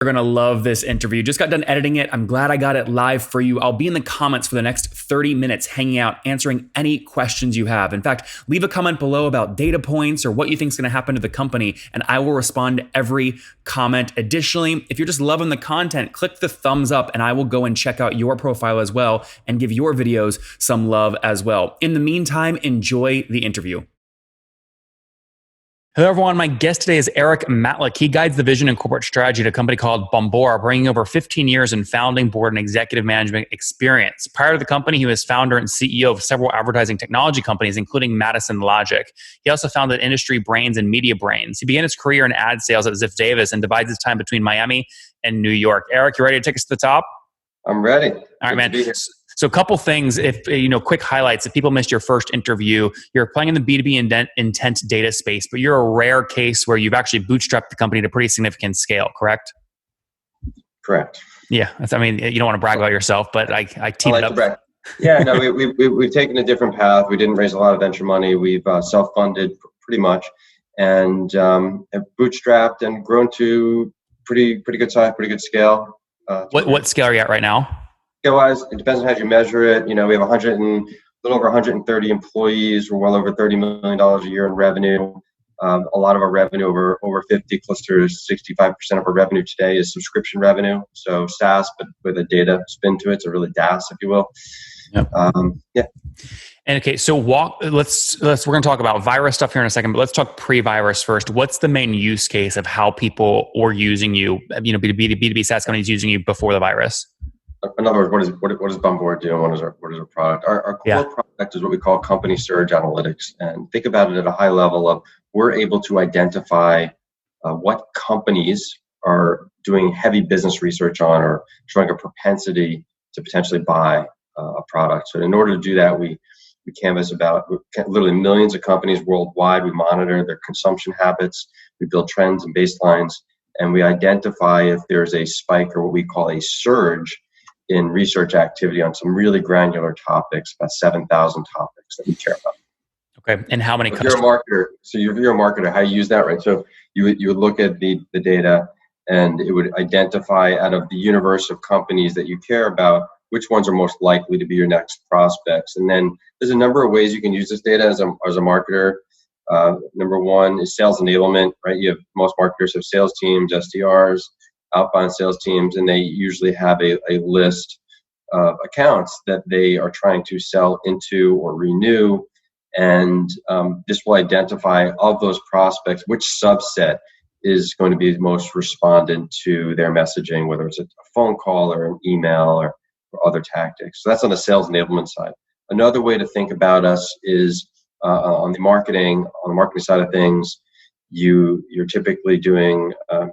You're going to love this interview. Just got done editing it. I'm glad I got it live for you. I'll be in the comments for the next 30 minutes hanging out, answering any questions you have. In fact, leave a comment below about data points or what you think is going to happen to the company, and I will respond to every comment. Additionally, if you're just loving the content, click the thumbs up and I will go and check out your profile as well and give your videos some love as well. In the meantime, enjoy the interview. Hello, everyone. My guest today is Erik Matlick. He guides the vision and corporate strategy at a company called Bombora, bringing over 15 years in founding, board, and executive management experience. Prior to the company, he was founder and CEO of several advertising technology companies, including Madison Logic. He also founded Industry Brains and Media Brains. He began his career in ad sales at Ziff Davis and divides his time between Miami and New York. Erik, you ready to take us to the top? I'm ready. All right, man. So a couple things, quick highlights. If people missed your first interview, you're playing in the B2B intent data space, but you're a rare case where you've actually bootstrapped the company to pretty significant scale, correct? Correct. Yeah. You don't want to brag about yourself, but I teed it up. Yeah, no, we've taken a different path. We didn't raise a lot of venture money. We've self-funded pretty much and have bootstrapped and grown to pretty good size, pretty good scale. What scale are you at right now? Scale-wise, it depends on how you measure it. We have a little over 130 employees. We're well over $30 million a year in revenue. A lot of our revenue, over 50, close to 65% of our revenue today is subscription revenue. So SaaS, but with a data spin to it. So really DaaS, if you will. Yep. Yeah. And okay, so we're going to talk about virus stuff here in a second, but let's talk pre-virus first. What's the main use case of how people were using you? B2B SaaS companies using you before the virus. In other words, what does Bombora do, and what is our product? Our core product is what we call company surge analytics. And think about it at a high level of we're able to identify what companies are doing heavy business research on or showing a propensity to potentially buy a product. So in order to do that, we canvass literally millions of companies worldwide. We monitor their consumption habits. We build trends and baselines, and we identify if there's a spike or what we call a surge in research activity on some really granular topics, about 7,000 topics that we care about. Okay, and how many customers? You're a marketer, how you use that, right? So you would look at the data, and it would identify out of the universe of companies that you care about, which ones are most likely to be your next prospects. And then there's a number of ways you can use this data as a marketer. Number one is sales enablement, right? Most marketers have sales teams, SDRs, outbound sales teams, and they usually have a list of accounts that they are trying to sell into or renew. And this will identify of those prospects which subset is going to be most respondent to their messaging, whether it's a phone call or an email or other tactics. So that's on the sales enablement side. Another way to think about us is on the marketing side of things. You're typically doing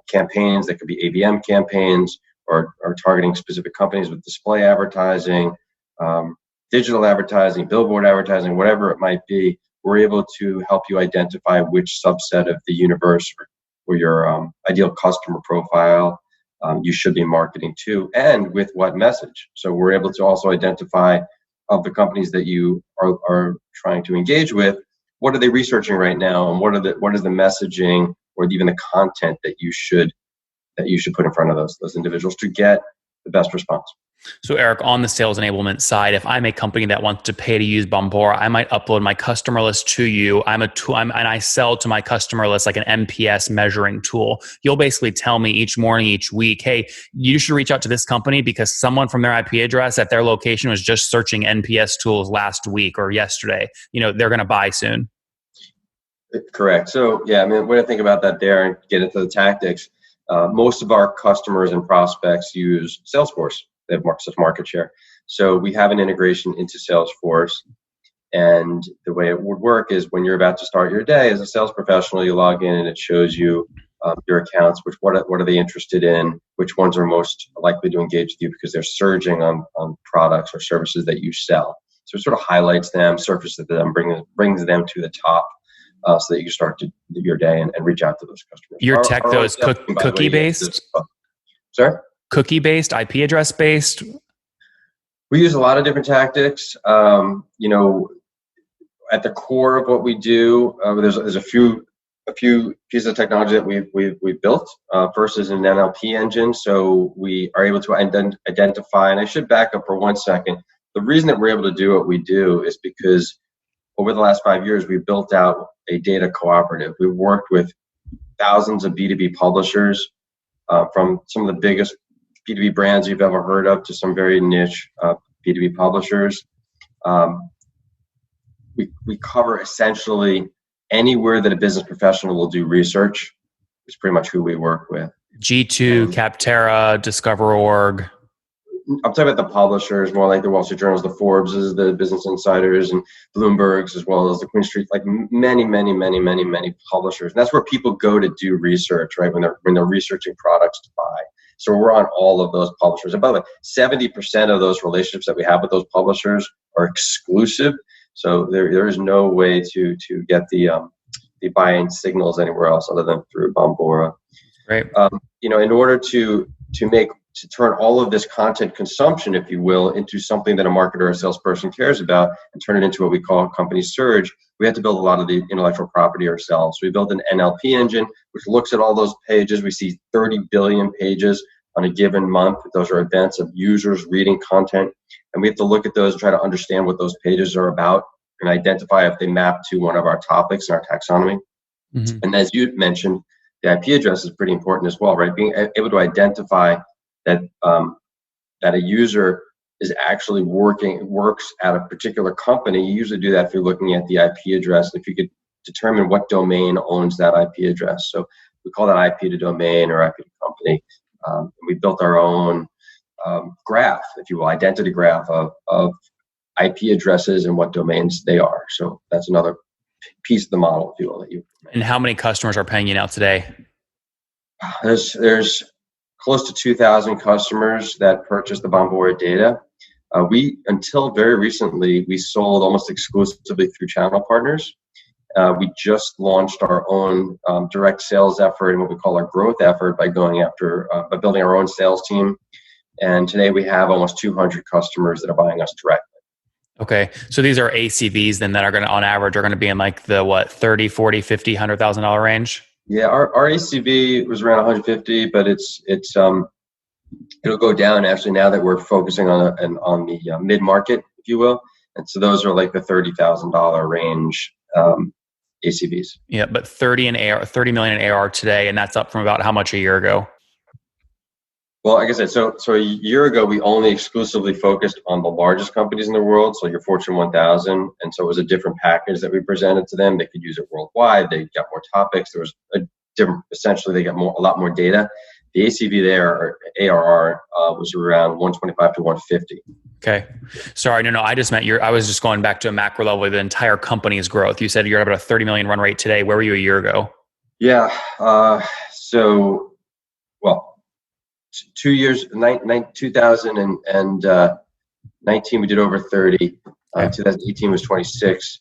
campaigns that could be ABM campaigns or targeting specific companies with display advertising, digital advertising, billboard advertising, whatever it might be. We're able to help you identify which subset of the universe or your ideal customer profile you should be marketing to, and with what message. So we're able to also identify of the companies that you are trying to engage with, what are they researching right now, and what is the messaging or even the content that you should put in front of those individuals to get the best response. So Erik, on the sales enablement side, if I'm a company that wants to pay to use Bombora, I might upload my customer list to you. And I sell to my customer list like an NPS measuring tool. You'll basically tell me each morning, each week, hey, you should reach out to this company because someone from their IP address at their location was just searching NPS tools last week or yesterday. They're going to buy soon. Correct. So yeah, when I think about that there and get into the tactics, most of our customers and prospects use Salesforce. They have such market share. So we have an integration into Salesforce. And the way it would work is when you're about to start your day as a sales professional, you log in and it shows you your accounts, what are they interested in, which ones are most likely to engage with you because they're surging on products or services that you sell. So it sort of highlights them, surfaces them, brings them to the top so that you can start your day and reach out to those customers. Your tech, though, is cookie-based? Sorry? Cookie-based, IP address-based? We use a lot of different tactics. At the core of what we do, there's a few a few pieces of technology that we've built. First is an NLP engine, so we are able to identify. And I should back up for 1 second. The reason that we're able to do what we do is because over the last 5 years, we've built out a data cooperative. We've worked with thousands of B2B publishers, from some of the biggest B2B brands you've ever heard of to some very niche B2B publishers. We cover essentially anywhere that a business professional will do research. Is pretty much who we work with. G2, Capterra, Discover.org. I'm talking about the publishers, more like the Wall Street Journals, the Forbeses, the Business Insiders, and Bloomberg's, as well as the Queen Street, like many publishers. And that's where people go to do research, right? When they're researching products to buy. So we're on all of those publishers. And by the way, 70% of those relationships that we have with those publishers are exclusive. So there is no way to get the buying signals anywhere else other than through Bombora. Right. In order to turn all of this content consumption, if you will, into something that a marketer or a salesperson cares about and turn it into what we call company surge, we had to build a lot of the intellectual property ourselves. So we built an NLP engine, which looks at all those pages. We see 30 billion pages on a given month. Those are events of users reading content. And we have to look at those and try to understand what those pages are about and identify if they map to one of our topics in our taxonomy. Mm-hmm. And as you mentioned, the IP address is pretty important as well, right? Being able to identify that a user is actually works at a particular company. You usually do that if you're looking at the IP address. If you could determine what domain owns that IP address. So we call that IP to domain or IP to company. We built our own graph, if you will, identity graph of IP addresses and what domains they are. So that's another piece of the model, if you will, that you. And how many customers are paying you now today? There's close to 2,000 customers that purchase the Bombora data. We, until very recently, we sold almost exclusively through channel partners. We just launched our own direct sales effort and what we call our growth effort by building our own sales team. And today we have almost 200 customers that are buying us directly. Okay. So these are ACVs then that are going to, on average, are going to be in like the, what, 30, 40, 50, $100,000 range? Yeah, our ACV was around 150, but it'll go down actually now that we're focusing on the mid-market, if you will. And so those are like the $30,000 range ACVs. Yeah, but 30 million in ARR today, and that's up from about how much a year ago? Well, like I said, so a year ago, we only exclusively focused on the largest companies in the world, so your Fortune 1000. And so it was a different package that we presented to them. They could use it worldwide. They got more topics. There was essentially, they got a lot more data. The ACV there, or ARR, was around 125 to 150. Okay. Sorry, no, I just meant I was just going back to a macro level of the entire company's growth. You said you're at about a 30 million run rate today. Where were you a year ago? Yeah. 2 years, 2019, we did over 30. 2018 was 26.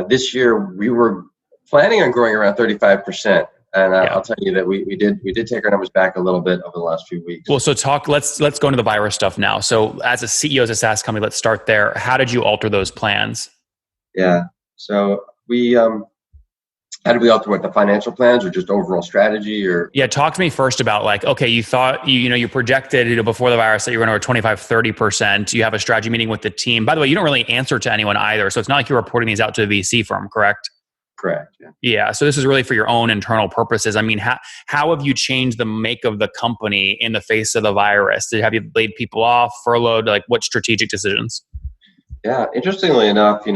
This year, we were planning on growing around 35%. And I'll tell you that we did take our numbers back a little bit over the last few weeks. Well, so let's go into the virus stuff now. So as a CEO of a SaaS company, let's start there. How did you alter those plans? Yeah. So how did we alter what, the financial plans or just overall strategy? Or talk to me first about like, okay, you thought you projected before the virus that you were going to 25-30%. You have a strategy meeting with the team. By the way, you don't really answer to anyone either, so it's not like you're reporting these out to a VC firm, correct? Correct. Yeah. Yeah. So this is really for your own internal purposes. I mean, how have you changed the make of the company in the face of the virus? Have you laid people off, furloughed? Like, what strategic decisions? Yeah. Interestingly enough, we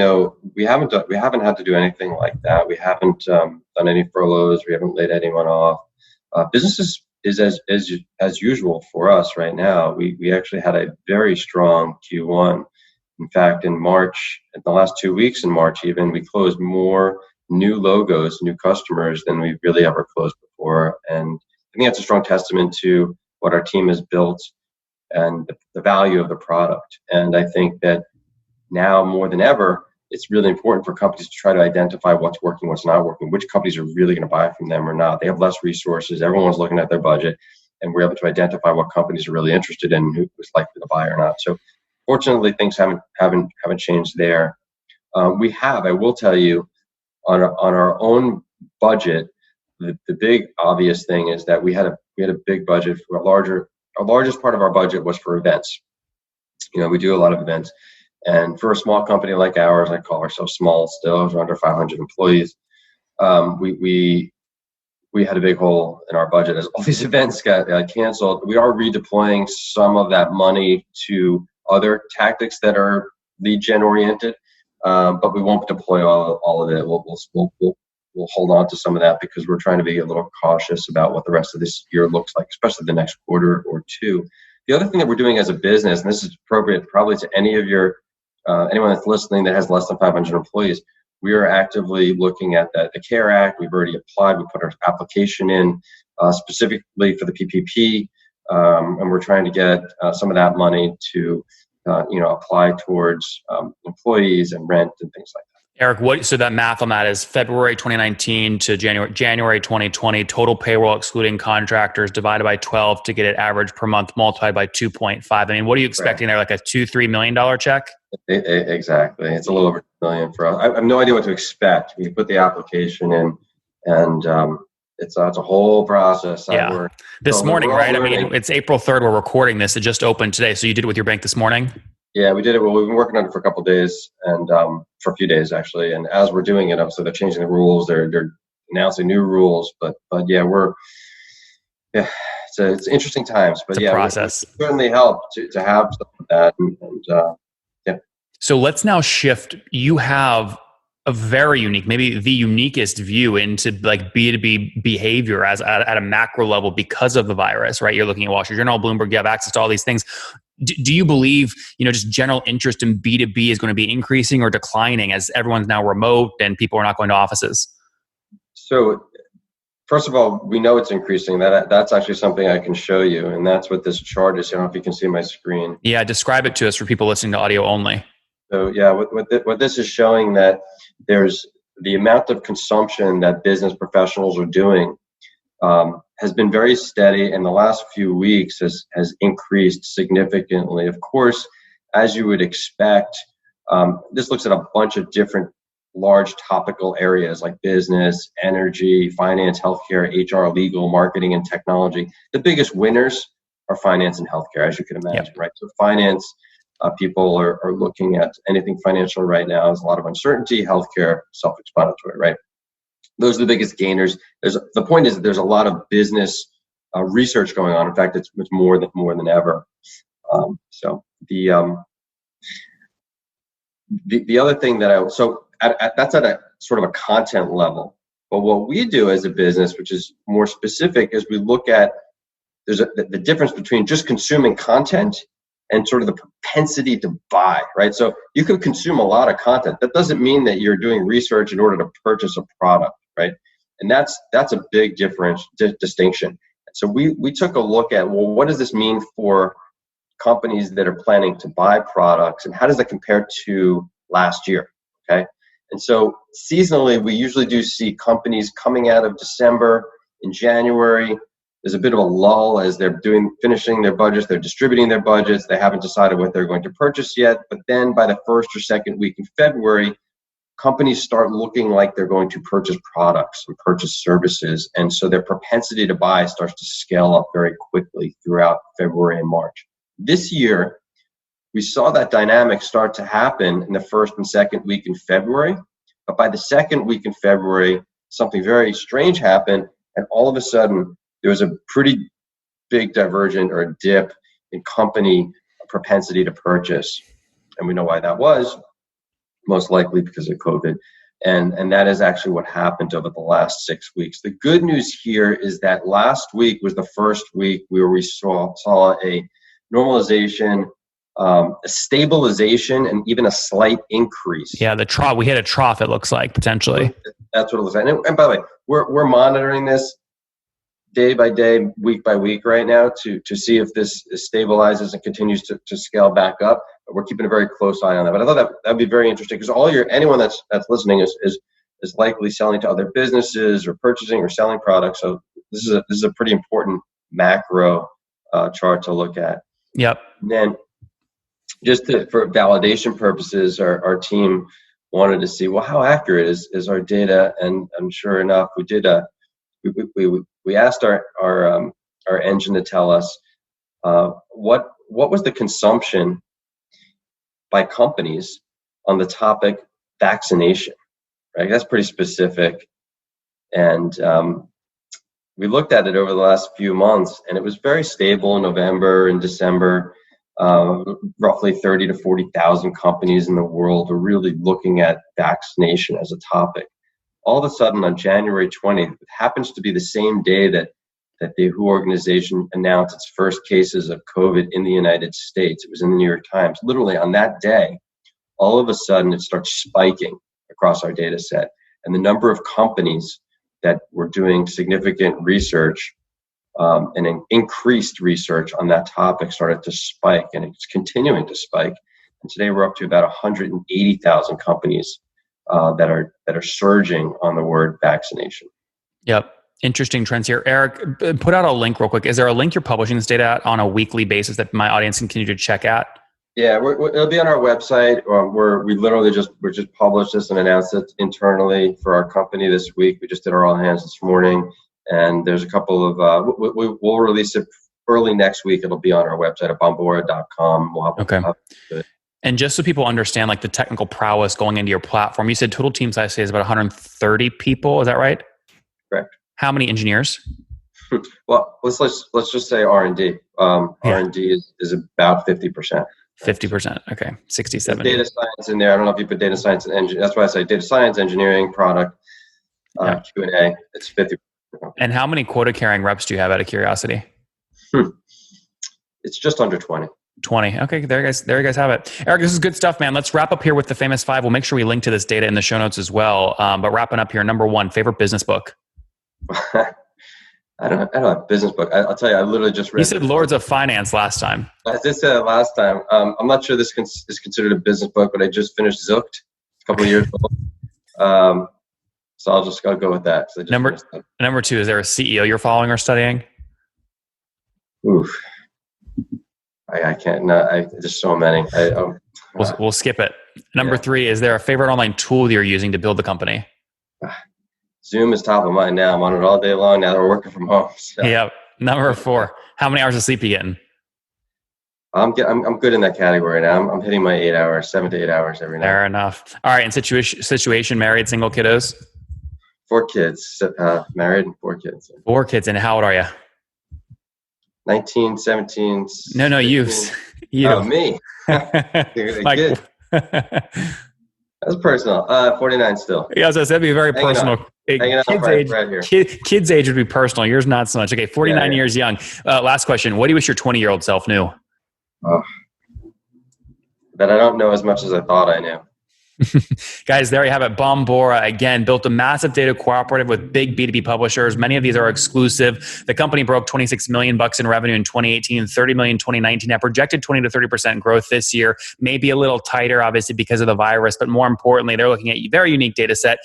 haven't had to do anything like that. We haven't done any furloughs. We haven't laid anyone off. Business is as usual for us right now. We actually had a very strong Q1. In fact, in March, in the last 2 weeks in March, even we closed more new logos, new customers than we've really ever closed before. And I think that's a strong testament to what our team has built and the value of the product. And I think that now more than ever, it's really important for companies to try to identify what's working, what's not working, which companies are really going to buy from them or not. They have less resources. Everyone's looking at their budget, and we're able to identify what companies are really interested in, who's likely to buy or not. So fortunately, things haven't changed there. I will tell you, on our own budget, the big obvious thing is that we had a big budget for our largest part of our budget was for events. We do a lot of events, and for a small company like ours, I call ourselves small still, we're under 500 employees. We had a big hole in our budget as all these events got canceled. We are redeploying some of that money to other tactics that are lead gen oriented, but we won't deploy all of it. We'll hold on to some of that because we're trying to be a little cautious about what the rest of this year looks like, especially the next quarter or two. The other thing that we're doing as a business, and this is appropriate probably to anyone that's listening that has less than 500 employees, we are actively looking at the CARE Act. We've already applied. We put our application in specifically for the PPP, and we're trying to get some of that money to apply towards employees and rent and things like that. Erik, so that math on that is February 2019 to January 2020, total payroll excluding contractors divided by 12 to get it average per month multiplied by 2.5. I mean, what are you expecting there? Like a $2-3 million check? Exactly. It's a little over $2 million for us. I have no idea what to expect. We put the application in, and it's a whole process. Yeah. This morning, right? I mean, it's April 3rd. We're recording this. It just opened today. So you did it with your bank this morning? Yeah, we did it. Well, we've been working on it for a couple of days, and for a few days actually. And as we're doing it, so they're changing the rules. They're announcing new rules. But yeah, it's interesting times. But it's a process. It certainly help to have stuff like that. And yeah. So let's now shift. You have a very unique, maybe the uniquest view into like B2B behavior at a macro level because of the virus, right? You're looking at Wall Street Journal, Bloomberg, you have access to all these things. Do you believe, just general interest in B2B is going to be increasing or declining as everyone's now remote and people are not going to offices? So first of all, we know it's increasing. That's actually something I can show you. And that's what this chart is. I don't know if you can see my screen. Yeah, describe it to us for people listening to audio only. So yeah, what this is showing that there's the amount of consumption that business professionals are doing has been very steady, and the last few weeks has increased significantly. Of course, as you would expect, this looks at a bunch of different large topical areas like business, energy, finance, healthcare, HR, legal, marketing, and technology. The biggest winners are finance and healthcare, as you can imagine, Yep. right? So finance, people are looking at anything financial right now. There's a lot of uncertainty. Healthcare, self-explanatory, right? Those are the biggest gainers. The point is that there's a lot of business research going on. In fact, it's more than ever. So the other thing that that's at a sort of a content level. But what we do as a business, which is more specific, is we look at the difference between just consuming content and sort of the propensity to buy, right? So you could consume a lot of content. That doesn't mean that you're doing research in order to purchase a product, right? And that's a big distinction. So we took a look at, well, what does this mean for companies that are planning to buy products, and how does that compare to last year, okay? And so seasonally, we usually do see companies coming out of December. In January, there's a bit of a lull as they're finishing their budgets, they're distributing their budgets, they haven't decided what they're going to purchase yet, but then by the first or second week in February, companies start looking like they're going to purchase products and purchase services, and so their propensity to buy starts to scale up very quickly throughout February and March. This year, we saw that dynamic start to happen in the first and second week in February, but by the second week in February, something very strange happened, and all of a sudden, there was a pretty big divergent or dip in company propensity to purchase. And we know why that was, most likely because of COVID. And that is actually what happened over the last 6 weeks. The good news here is that last week was the first week where we saw a normalization, a stabilization, and even a slight increase. Yeah, the trough. We hit a trough, it looks like, potentially. That's what it looks like. And by the way, we're monitoring this day by day, week by week right now to see if this stabilizes and continues to scale back up. But we're keeping a very close eye on that. But I thought that'd be very interesting because anyone that's listening is likely selling to other businesses or purchasing or selling products. So this is a pretty important macro chart to look at. Yep. And then just for validation purposes, our team wanted to see, well, how accurate is our data? And sure enough, we did a we asked our engine to tell us what was the consumption by companies on the topic vaccination, right? That's pretty specific. And we looked at it over the last few months, and it was very stable in November and December. Roughly 30 to 40,000 companies in the world are really looking at vaccination as a topic. All of a sudden, on January 20th, it happens to be the same day that the WHO organization announced its first cases of COVID in the United States. It was in the New York Times. Literally on that day, all of a sudden, it starts spiking across our data set. And the number of companies that were doing significant research and increased research on that topic started to spike, and it's continuing to spike. And today we're up to about 180,000 companies that are surging on the word vaccination. Yep. Interesting trends here. Erik, put out a link real quick. Is there a link you're publishing this data at on a weekly basis that my audience can continue to check at? Yeah, it'll be on our website. We just published this and announced it internally for our company this week. We just did our all hands this morning, and there's a couple of we'll release it early next week. It'll be on our website at bombora.com. Okay. And just so people understand, like the technical prowess going into your platform, you said total team size is about 130 people. Is that right? Correct. How many engineers? Well, let's just say R&D. R&D is about 50%. 50%. Okay. 60, 70. Data science in there. I don't know if you put data science and engineering. That's why I say data science, engineering, product, Q&A. It's 50. And how many quota carrying reps do you have out of curiosity? It's just under 20. 20. Okay, there you guys have it. Erik, this is good stuff, man. Let's wrap up here with the famous 5. We'll make sure we link to this data in the show notes as well. But wrapping up here, number 1, favorite business book. I don't have a business book. I'll tell you, I literally just read. You said Lords of Finance last time. I did say that last time. I'm not sure this is considered a business book, but I just finished Zooked a couple of years ago. So I'll go with that. Number 2, is there a CEO you're following or studying? Oof. I can't. No, there's so many. We'll skip it. Number 3, is there a favorite online tool you're using to build the company? Zoom is top of mind now. I'm on it all day long now that we're working from home. So. Yep. Number 4, how many hours of sleep are you getting? I'm good in that category now. I'm hitting my 8 hours, 7 to 8 hours every night. Fair enough. All right. And situation, married, single, kiddos? 4 kids, married and 4 kids. 4 kids. And how old are you? 19, 17. No, you. Oh, me. Like, that's personal. 49 still. Yeah, so that'd be very personal. Kids' age would be personal. Yours not so much. Okay, 49 years young. Last question. What do you wish your 20-year-old self knew? That I don't know as much as I thought I knew. Guys, there you have it. Bombora, again, built a massive data cooperative with big B2B publishers. Many of these are exclusive. The company broke $26 million in revenue in 2018, $30 million in 2019. That projected 20 to 30% growth this year. Maybe a little tighter, obviously, because of the virus. But more importantly, they're looking at a very unique data set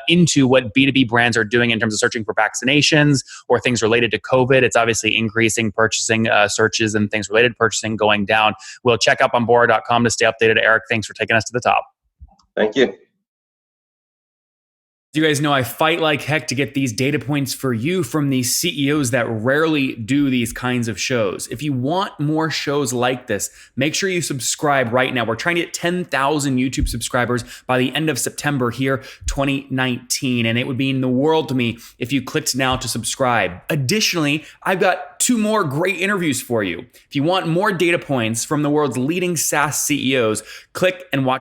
into what B2B brands are doing in terms of searching for vaccinations or things related to COVID. It's obviously increasing purchasing searches and things related to purchasing going down. We'll check out bombora.com to stay updated. Erik, thanks for taking us to the top. Thank you. You guys know I fight like heck to get these data points for you from these CEOs that rarely do these kinds of shows. If you want more shows like this, make sure you subscribe right now. We're trying to get 10,000 YouTube subscribers by the end of September here, 2019. And it would mean the world to me if you clicked now to subscribe. Additionally, I've got 2 more great interviews for you. If you want more data points from the world's leading SaaS CEOs, click and watch.